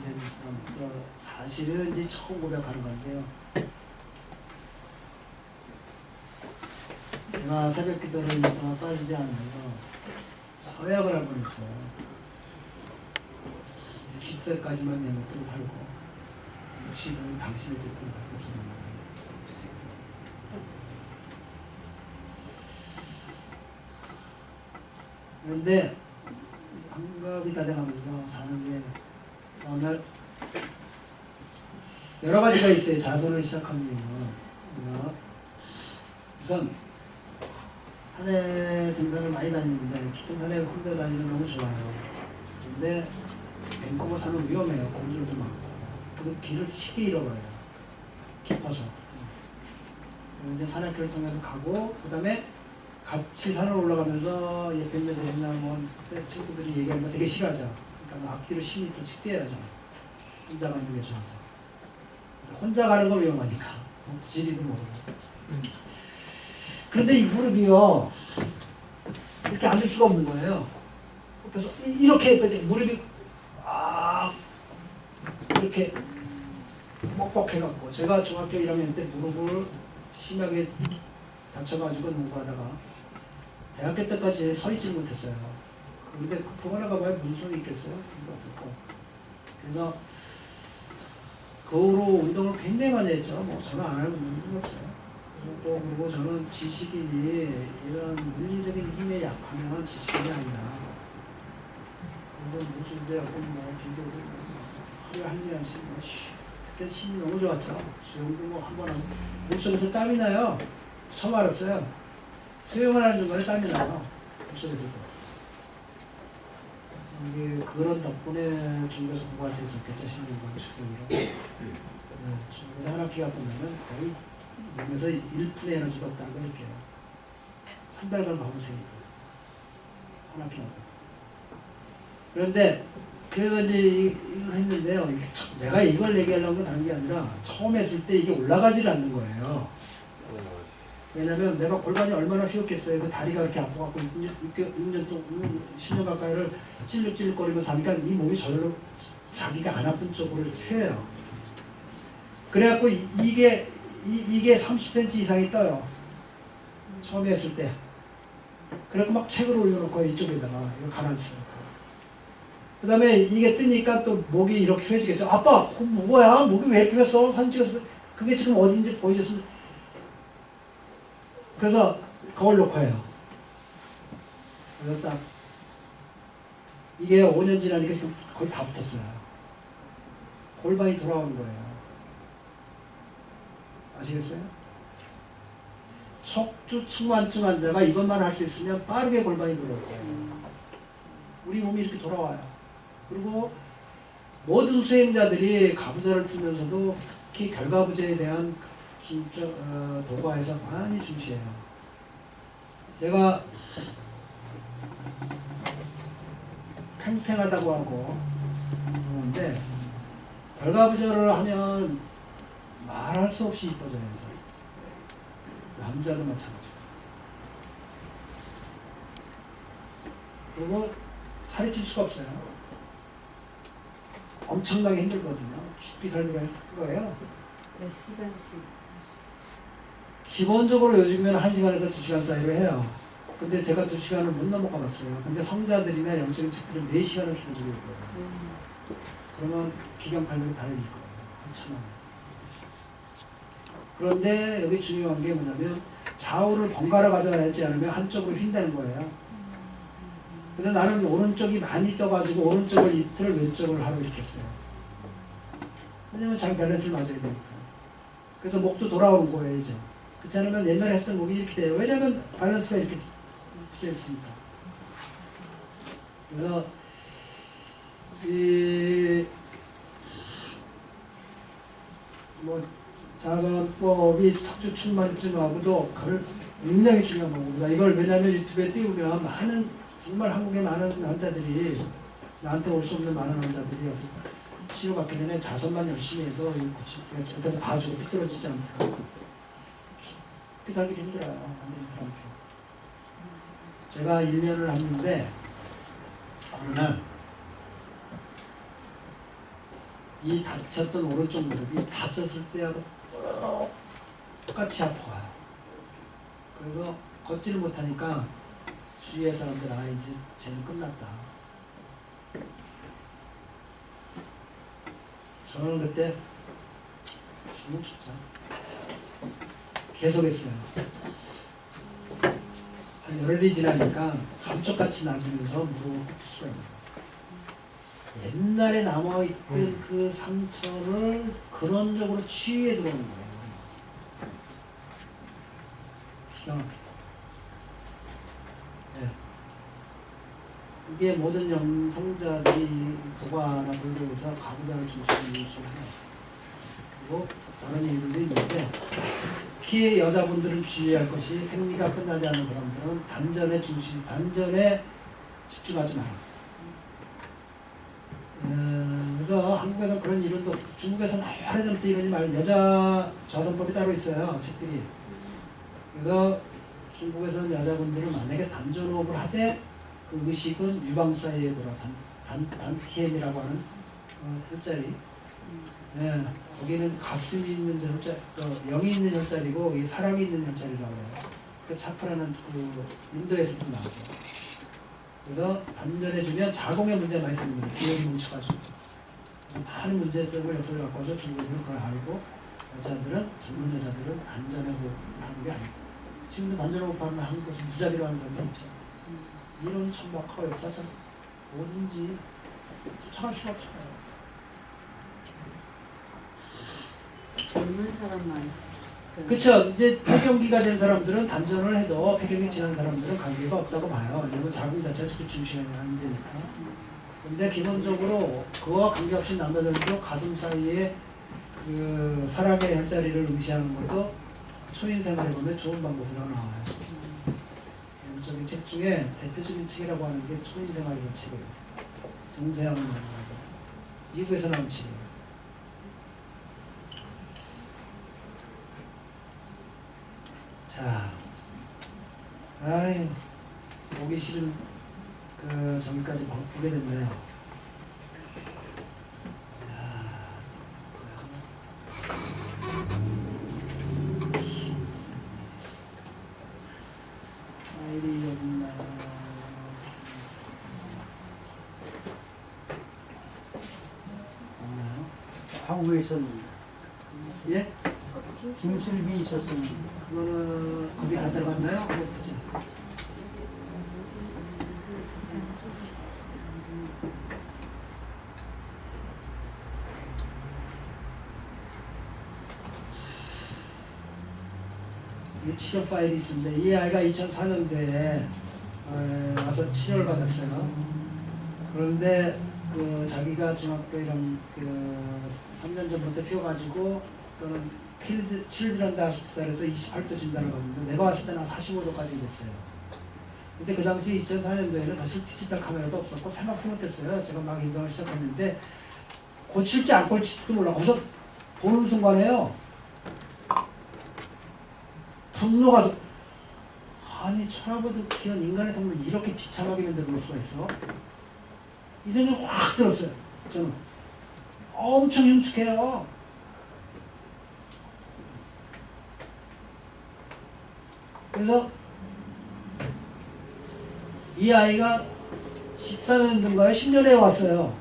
되는 사람부터 사실은 이제 처음 고백하는 건데요. 제가 새벽 기도를 2년 동안 빠지지 않으면서 서약을 한 번 했어요. 60세까지만 내 멋대로 살고 60은 당신의 뜻대로 살겠습니다. 그런데 환갑이 다 돼가면서 사는 게 어느 날 여러 가지가 있어요. 자손을 시작한 이유는 우선 산에 등산을 많이 다니는데 깊은 산에 혼자 다니면 너무 좋아요. 근데 밴쿠버 산은 위험해요. 공기도 많고 그래서 길을 쉽게 잃어버려요. 깊어서. 이제 산악회를 통해서 가고 그 다음에 같이 산을 올라가면서 예편매들이나 뭐 친구들이 얘기하는 거 되게 싫어하죠. 그러니까 뭐 앞뒤로 10m씩 뛰어야죠. 혼자 가는 게 좋아서. 혼자 가는 거 위험하니까. 지리도 모르고. 그런데 이 무릎이요. 이렇게 앉을 수가 없는 거예요. 그래서 이렇게 무릎이 이렇게 뻑뻑해갖고 제가 중학교 1학년 때 무릎을 심하게 다쳐가지고 농구하다가 대학교 때까지 서 있지는 못했어요. 근데 그 병원에 가봐야 무슨 소용이 있겠어요? 그래서 그 후로 운동을 굉장히 많이 했죠. 뭐 저는 안 하는 운동이 없어요. 또 그리고 저는 지식인이 이런 물리적인 힘에 약하면 지식인이 아니다. 그래서 무슨 대학은 뭐 기도도 하루에 1시간씩 뭐 그때 힘이 너무 좋았죠. 수영도 뭐 한 번 하고 물속에서 땀이 나요. 처음 알았어요. 수영을 하는 중간에 땀이 나요. 물속에서도. 이게 그런 덕분에 중국에서 공부할 수 있었겠죠. 16번 축구로. 중국에서 한 학기가 끝나면 거의 몸에서 1분의 에너지도 없다는 걸 느껴요. 한 달간 밥을 새니까. 한 학기가. 그런데 그래서 이제 이걸 했는데요. 내가 이걸 얘기하려는 건 다른 게 아니라 처음 했을 때 이게 올라가질 않는 거예요. 왜냐면 내가 골반이 얼마나 휘었겠어요. 그 다리가 이렇게 아파갖고 6년 동안 10년 가까이를 찔륵찔륵거리면서 하니까 이 몸이 저절로 자기가 안 아픈 쪽으로 휘어요. 그래갖고 이게 30cm 이상이 떠요. 처음 했을 때. 그래갖고 막 책을 올려놓고 이쪽에다가 이거 가라앉히고. 그 다음에 이게 뜨니까 또 목이 이렇게 휘어지겠죠. 아빠, 뭐야? 목이 왜 이렇게 휘었어? 사진 찍어서. 그게 지금 어딘지 보여줬으면. 그래서 거울 놓고 해요. 그래서 딱 이게 5년 지나니까 지금 거의 다 붙었어요. 골반이 돌아온 거예요. 아시겠어요? 척추 측만증 환자가 이것만 할 수 있으면 빠르게 골반이 돌아올 거예요. 우리 몸이 이렇게 돌아와요. 그리고 모든 수행자들이 가부좌를 틀면서도 특히 결과부재에 대한 진짜 도과에서 많이 중시해요. 제가 팽팽하다고 하고 그러는데 결과부재를 하면 말할 수 없이 이뻐져요. 남자도 마찬가지고. 그리고 살이 찔 수가 없어요. 엄청나게 힘들거든요. 죽기 살기가 힘든 거예요. 몇 시간씩? 기본적으로 요즘에는 1시간에서 2시간 사이로 해요. 근데 제가 2시간을 못 넘어가 봤어요. 근데 성자들이나 영적인 책들은 4시간을 기본적으로 읽어요. 그러면 기경 발명이 다를 거예요. 한참. 그런데 여기 중요한 게 뭐냐면 좌우를 번갈아 가져가지 않으면 한쪽으로 휜다는 거예요. 그래서 나는 오른쪽이 많이 떠가지고 오른쪽을 이틀 왼쪽을 하루 이렇게 했어요. 왜냐면 자기 밸런스를 맞아야 되니까. 그래서 목도 돌아오는 거예요, 이제. 그렇지 않으면 옛날에 했던 목이 이렇게 돼요. 왜냐면 밸런스가 이렇게 있으니까. 그래서 자선법이 척추 측만증하고도 굉장히 중요한 겁니다. 이걸 왜냐면 유튜브에 띄우면 정말 한국의 많은 환자들이 나한테 올 수 없는 많은 환자들이 와서 치료받기 전에 자선만 열심히 해도 옆에서 봐주고 삐뚤어지지 않다. 죽기 살기 힘들어요. 안 되는 사람들. 제가 1년을 했는데 어느 날 이 다쳤던 오른쪽 무릎이 다쳤을 때하고 똑같이 아파요. 그래서 걷지를 못하니까 주위의 사람들 이제 쟤는 끝났다. 저는 그때 죽으면 죽자. 계속했어요. 한 열흘이 지나니까 감쪽같이 낮으면서 무릎을 꿇을 수가 있는 거예요. 옛날에 남아있던 그 상처를 근원적으로 치유해 들어오는 거예요. 기가 막히다. 네. 이게 모든 영성자들이 도가나 불교에서 가부장을 중심으로 유지해요. 그리고 다른 일들도 있는데 특히 여자분들은 주의할 것이 생리가 끝나지 않은 사람들은 단전에 집중하지 마라. 그래서 한국에서 그런 이론도 중국에서는 오래전부터 이론이 말 여자 좌선법이 따로 있어요. 책들이. 그래서 중국에서는 여자분들은 만약에 단전호흡을 하되 그 의식은 유방 사이에 들어 단티엔이라고 하는 혈자리. 네, 거기는 가슴이 있는 혈자, 영이 있는 혈자리고 이 사랑이 있는 혈자리라고 해요. 그 차크라는 그 인도에서도 나오고. 그래서 단전해주면 자궁의 문제가 많이 생깁니다. 기혈이 뭉쳐가지고. 많은 문제점을 옆으로 갖고 와서 중국에서는 그걸 알고 여자들은 젊은 여자들은 단전에 호흡하는 게 아니고 지금도 단전에 호흡하는 한국에서 무작위로 하는 사람들 있죠. 이론이 참 막하고 역사참 뭐든지 쫓아갈 수가 없어요. 젊은 사람만. 그쵸. 이제 폐경기가 된 사람들은 단전을 해도 폐경기 지난 사람들은 관계가 없다고 봐요. 왜냐면 자궁 자체가 특히 중심에 하는 데니까. 근데 기본적으로 그와 관계없이 남자들도 가슴 사이에 그 사랑의 혈자리를 의시하는 것도 초인 생활에 보면 좋은 방법이라고 나와요. 저기 책 중에 대표적인 책이라고 하는 게 초인 생활이라는 책이에요. 동서양을 만나고 미국에서 나온 책이에요. 자, 아유, 보기 싫은 그 저기까지 보게 됐네요. 파일이 여기나 없나요? 한국에 있었는데 예? 김슬비 있었습니다. 그거는 거기 다 들어갔나요? 한번 보자. 이 치료 파일이 있습니다. 이 아이가 2004년도에 와서 치료를 받았어요. 그런데 그 자기가 중학교 이런 그 3년 전부터 피워가지고 또는 칠드런드 하스피탈에서 28도 진단을 받는데 내가 왔을 때는 45도까지 됐어요. 근데 그 당시 2004년도에는 사실 디지털 카메라도 없었고 생각도 못했어요. 제가 막 임상을 시작했는데 고칠지 안 고칠지도 몰라. 거기서 보는 순간에요. 분노가 아니 천하보다 귀한 인간의 삶을 이렇게 비참하게 만들어 수가 있어? 이 생각이 확 들었어요. 저는 엄청 흉측해요. 그래서 이 아이가 14년인가요? 10년에 왔어요.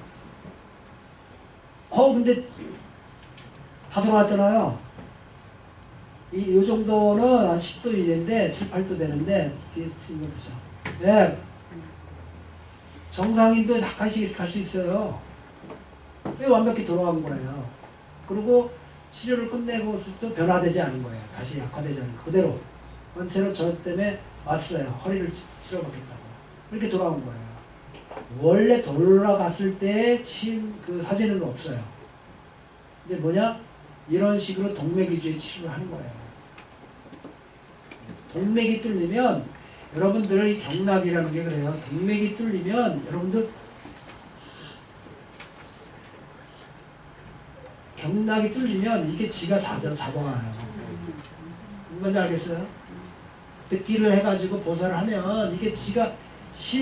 근데 다 돌아왔잖아요. 요 정도는 한 10도 이내인데 7, 8도 되는데 뒤에 이거 보죠. 네. 정상인도 약간씩 이렇게 갈 수 있어요. 왜 완벽히 돌아간 거예요. 그리고 치료를 끝내고 또 변화되지 않은 거예요. 다시 약화되지 않은 거. 그대로 원체로 저 때문에 왔어요. 허리를 치료받겠다고. 이렇게 돌아온 거예요. 원래 돌아갔을 때 그 사진은 없어요. 근데 뭐냐? 이런 식으로 동맥 위주의 치료를 하는 거예요. 동맥이 뚫리면 여러분들 이 경락이라는 게 그래요. 동맥이 뚫리면 여러분들 경락이 뚫리면 이게 지가 잡아가요. 뭔지 알겠어요? 듣기를 해가지고 보살을 하면 이게 지가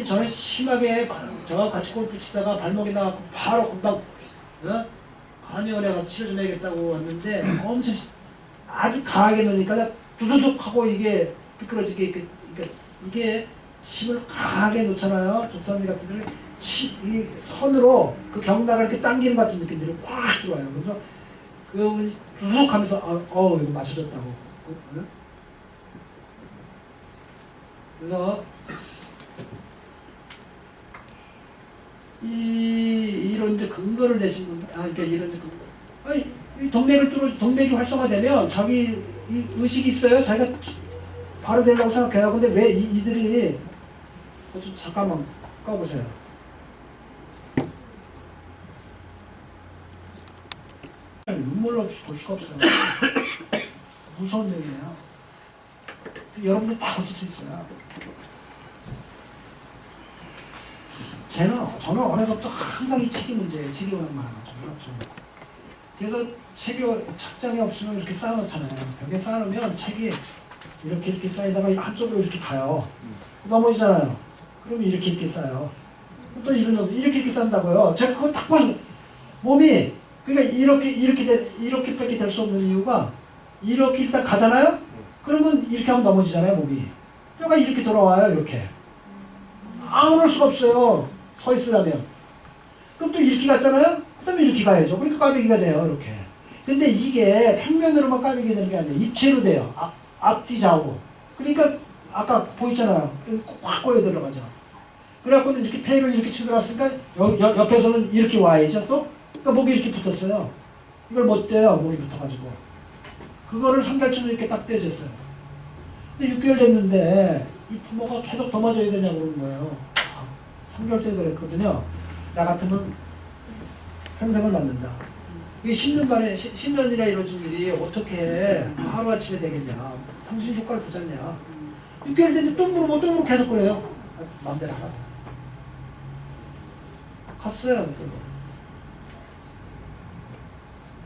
전에 심하게 저와 같이 골프 치다가 발목이 나가고 바로 금방 한의원에 가서 치료 좀 해야겠다고 왔는데 엄청 아주 강하게 놓으니까 두두둑 하고 이게 미끄러지게 그러니까 이게 침을 강하게 놓잖아요. 족삼이 같은 데는 이 선으로 그 경락을 이렇게 당기는 같은 느낌들이 확 들어와요. 그래서 그 두둑 하면서 이거 맞춰졌다고. 응? 그래서 이런 이제 근거를 내신 분, 그러니까 이런 이제 근거. 아니, 이 동맥이 활성화되면 자기 이 의식이 있어요. 자기가 바로 되려고 생각해요. 근데 왜 이들이 좀 잠깐만 꺼보세요. 눈물로 볼 수가 없어요. 무서운 얘기예요. 여러분들 다 고칠 수 있어요. 저는 어려서부터 항상 이 책이 문제예요. 책이 워낙 많아요. 그래서 책이 책장이 없으면 이렇게 쌓아놓잖아요. 벽에 쌓아놓으면 책이 이렇게 쌓이다가 한쪽으로 이렇게 가요. 넘어지잖아요. 그러면 이렇게 쌓여요. 또 이렇게 쌓는다고요. 제가 그거 딱 봐서 몸이 그러니까 이렇게밖에 될 수 없는 이유가 이렇게 일단 가잖아요. 그러면 이렇게 하면 넘어지잖아요. 몸이 뼈가 이렇게 돌아와요. 이렇게 안 오를 수가 없어요. 서 있으려면. 그럼 또 이렇게 갔잖아요. 그 다음에 이렇게 가야죠. 그러니까 까비기가 돼요. 이렇게. 근데 이게 평면으로만 까비게 되는 게 아니에요. 입체로 돼요. 앞뒤 좌우. 그러니까 아까 보이잖아요. 확 꼬여 들어가죠. 그래갖고 이렇게 폐를 이렇게 치고 들어갔으니까 옆에서는 이렇게 와야죠. 또 그러니까 목이 이렇게 붙었어요. 이걸 못 떼요. 목이 붙어가지고. 그거를 3개월쯤에 이렇게 딱 떼졌어요. 근데 6개월 됐는데 이 부모가 계속 더 맞아야 되냐고 그러는 거예요. 3개월 때 그랬거든요. 나 같으면 평생을 맞는다. 이게 10년 만에, 10년이나 이루어진 일이 어떻게 하루아침에 되겠냐. 당신 효과를 보잖냐. 6개월 됐는데 또 물어보고 계속 그래요. 마음대로 하라고. 갔어요.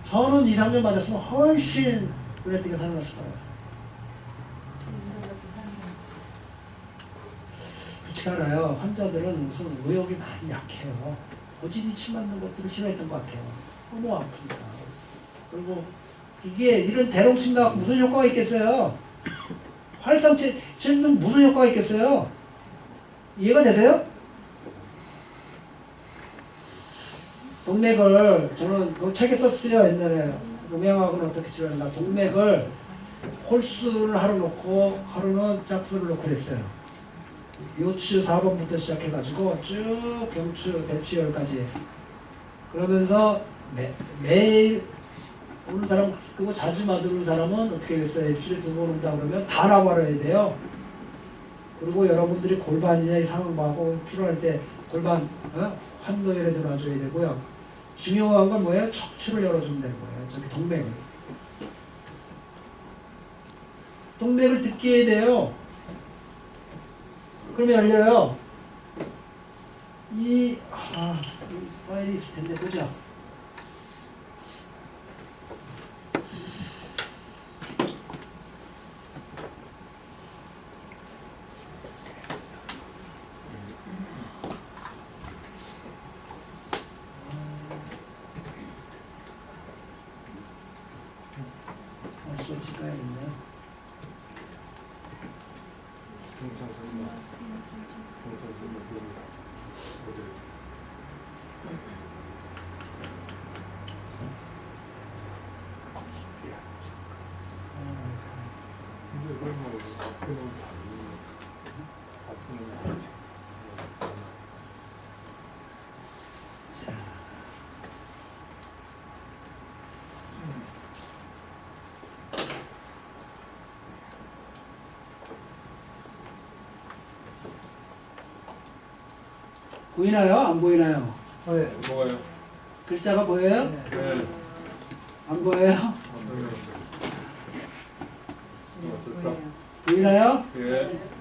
저는 2, 3년 맞았으면 훨씬 오랫동안 살아났을 거예요. 그렇지 않아요. 환자들은 우선 의욕이 많이 약해요. 고지디 침 맞는 것들을 싫어했던 것 같아요. 너무 아프니까. 그리고 이게 이런 대롱침 나고 무슨 효과가 있겠어요? 활상체는 무슨 효과가 있겠어요? 이해가 되세요? 동맥을 저는 그 책에 썼어요. 옛날에 음양학은 어떻게 치료하는가. 동맥을 홀수를 하루 놓고 하루는 짝수를 놓고 그랬어요. 요추 4번부터 시작해가지고 쭉 경추, 대추열까지. 그러면서 매일 오는 사람, 그거 자주 만드는 사람은 어떻게 됐어요? 일주일에 2번 온다 그러면 다 나와야 돼요. 그리고 여러분들이 골반이나 이상한 거하고 필요할 때 골반 환도열에 들어줘야 되고요. 중요한 건 뭐예요? 척추를 열어주면 되는 거예요. 저기 동맥을. 동맥을 듣게 해야 돼요. 그러면 열려요. 이 파일이 있을 텐데 보자. 벌써 시간이네. 보이나요? 안 보이나요? 네. 뭐가요? 글자가 보여요? 네. 안 보여요? 좋다. 보이나요? 예.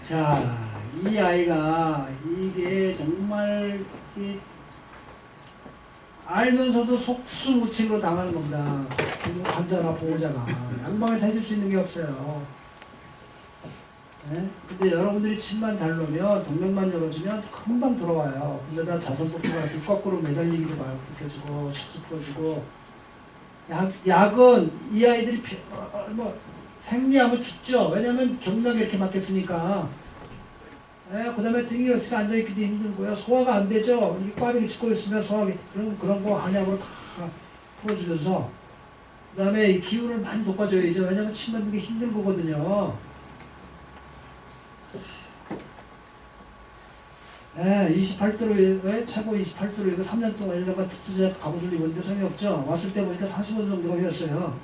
자, 이 아이가 이게 정말 알면서도 속수무책으로 당하는 겁니다. 환자나 보호자가 양방에서 해줄 수 있는 게 없어요. 네? 근데 여러분들이 침만 잘 놓으면 동맥만 열어주면 금방 돌아와요. 근데다 자선복부가 이렇게 거꾸로 매달리기도 말고 불켜주고 척추 풀어주고 약은 이 아이들이 뭐 생리하면 죽죠. 왜냐면 경락이 이렇게 막혔으니까. 그 다음에 등이 여기서 앉아있기도 힘들고요. 소화가 안 되죠. 이 꽈배기 짚고 있으면 소화기 그런 거 한약으로 다 풀어주면서 그 다음에 이 기운을 많이 돋궈줘야죠. 왜냐면 침 맞는 게 힘든 거거든요. 28도로 최고 28도로 이거 3년 동안 1년간 특수제약 가구술 입었는데 소용이 없죠. 왔을 때 보니까 45도 정도가 휘었어요.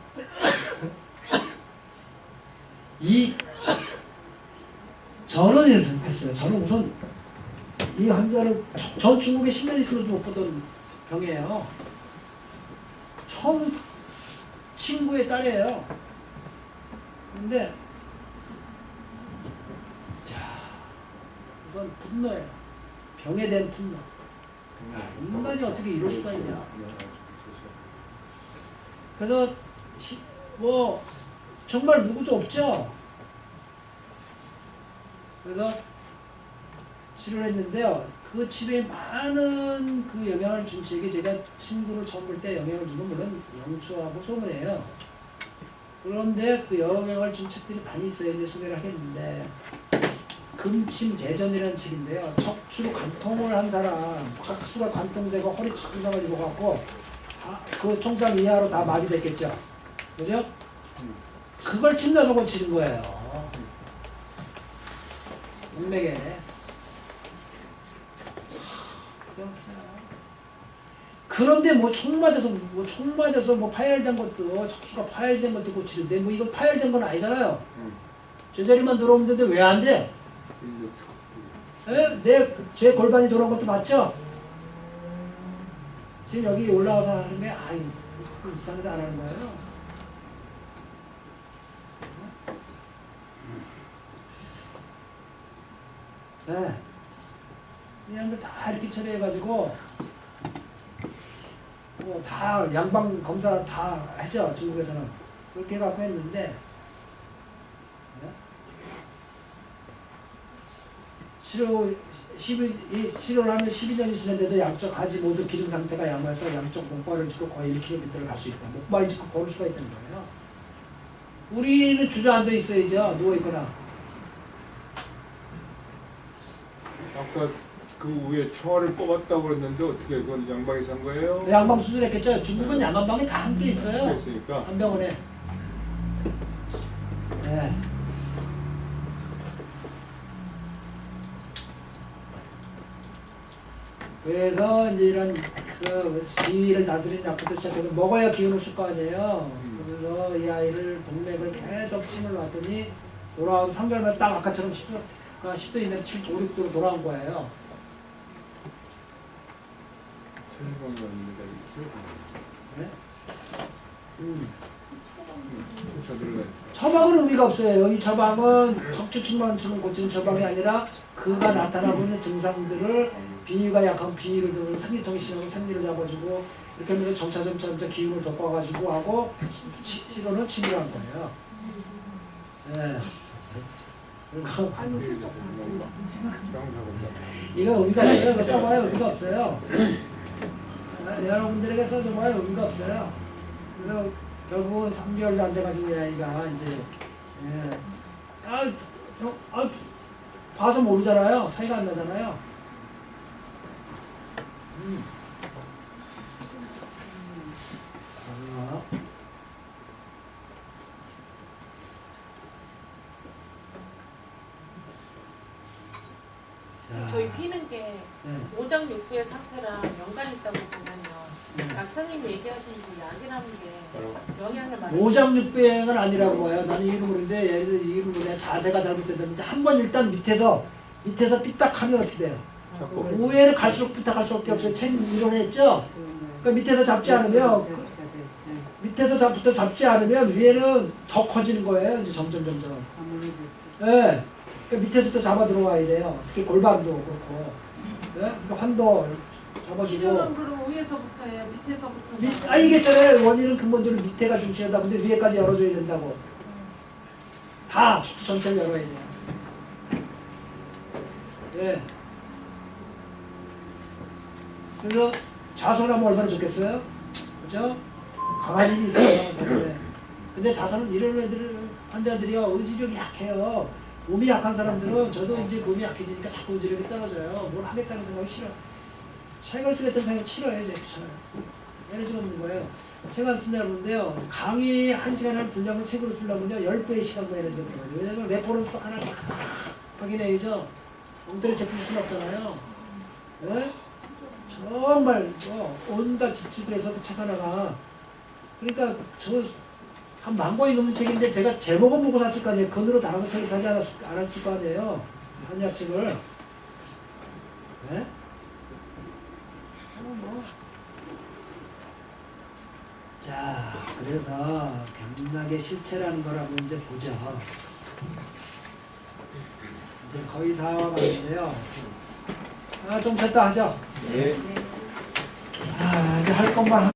저는 했어요. 저는 우선 이 환자를 전 중국에 10년 있어도 못 보던 병이에요. 처음 친구의 딸이에요. 근데 자 우선 분노예요. 병에 대한 분노. 인간이 어떻게 이럴 수가 있냐. 그래서 뭐 정말 누구도 없죠. 그래서 치료를 했는데요. 그 치료에 많은 그 영향을 준 책이 제가 친구를 처음 볼 때 영향을 준 건 물론 영추하고 소문이에요. 그런데 그 영향을 준 책들이 많이 있어요. 이제 소개를 하겠는데 금침재전이라는 책인데요. 척추로 관통을 한 사람, 척추가 관통되고 허리 총상을 입어갖고 그 총상 이하로 다 마비됐겠죠. 그죠? 그걸 침나서 고치는 거예요. 동맥에. 그런데 뭐 총 맞아서 뭐 파열된 것도 척추가 파열된 것도 고치는데 뭐 이건 파열된 건 아니잖아요. 제자리만 돌아오면 되는데 왜 안 돼? 제 골반이 돌아온 것도 맞죠? 지금 여기 올라와서 하는 게 아유 이상해서 안 하는 거예요. 네. 그냥 다 이렇게 처리해가지고 뭐 다 양방 검사 다 했죠. 중국에서는 그렇게 해갖고 했는데 네? 치료를 하면 12년이 지났는데도 양쪽 가지 모두 기능 상태가 양호해서 양쪽 목발을 짚고 거의 1km를 갈 수 있다. 목발을 짚고 걸을 수가 있다는 거예요. 우리는 주저앉아 있어야죠. 누워있거나. 아까 그 위에 총알을 뽑았다고 그랬는데 어떻게 그건 양방에서 한 거예요? 양방 수술했겠죠. 중국은 양안방이 다 함께 있어요. 그랬으니까. 한 병원에. 네. 그래서 이제 이런 그 비위를 다스리는 약부터 시작해서 먹어야 기운을 쓸 거 아니에요. 그래서 이 아이를 동맥을 계속 침을 놨더니 돌아와서 3개월만 딱 아까처럼 10도 있는 7, 5, 6도로 돌아온 거예요. 네? 처방은 의미가 없어요. 이 처방은 척추충만 고치는 처방이 아니라 그가 나타나고 있는 증상들을 비위가 약한 비위를 들고 생리통이 심하면 생리를 잡아주고 이렇게 하면서 점차 기운을 돋궈가지고 하고 치료는 치료한 거예요. 네. 그리고 이거 의미가 없어요. 이거 써봐요. 의미가 없어요. 여러분들에게 써줘봐요. 의미가 없어요. 그래서 결국은 3개월도 안 돼가지고 이 아이가 이제 봐서 모르잖아요. 차이가 안 나잖아요. 저희 피는 게 오장육부의 상태랑 연관이 있다고 보면요. 약사님 얘기하신 그 약이라는 게 영향을 많이. 오장육부행은 아니라고 봐요. 나는 이유는 모르는데 예를 들어 이유는 뭐냐 자세가 잘못됐다든지 한번 일단 밑에서 삐딱하면 어떻게 돼요? 우회를 갈수록 삐딱할 수밖에 없어요. 책 이론했죠? 그러니까 밑에서 잡지 않으면 밑에서 잡지 않으면 위에는 더 커지는 거예요. 이제 점점. 네. 그러니까 밑에서부터 잡아 들어와야 돼요. 특히 골반도 그렇고. 네? 그러니까 환도 접어지고. 치료는 그럼 위에서부터 해요? 밑에서부터? 아 이게 있잖아요. 원인은 근본적으로 밑에가 중시하다. 근데 위에까지 열어줘야 된다고. 다 척추 전체를 열어야 돼요. 네. 그래서 자선하면 얼마나 좋겠어요? 그죠? 강한 힘이 있어요. 자선에. 근데 자선은 이런 환자들이요. 의지력이 약해요. 몸이 약한 사람들은 저도 이제 몸이 약해지니까 자꾸 의지력이 떨어져요. 뭘 하겠다는 생각이 싫어. 책을 쓰겠다는 생각이 싫어요. 이제 귀찮아요. 에너지가 없는 거예요. 책 안 쓴다 그러는데요. 강의 1시간을 분량을 책으로 쓰려면요. 10배의 시간과 에너지가 들어가요. 왜냐면 레포런스 하나 딱 확인해야죠. 엉터리 책 쓸 수는 없잖아요. 네? 정말 온갖 집중을 해서 그 책 하나가 그러니까 저 한 10,000권이 넘는 책인데 제가 제목은 보고 샀을 거 아니에요. 근으로 달아서 책을 사지 않았을 거 아니에요. 한의학책을. 네? 자, 그래서 경락의 실체라는 거라고 이제 보죠. 이제 거의 다 와가는데요. 좀 쉬었다 하죠. 예. 이제 할 것만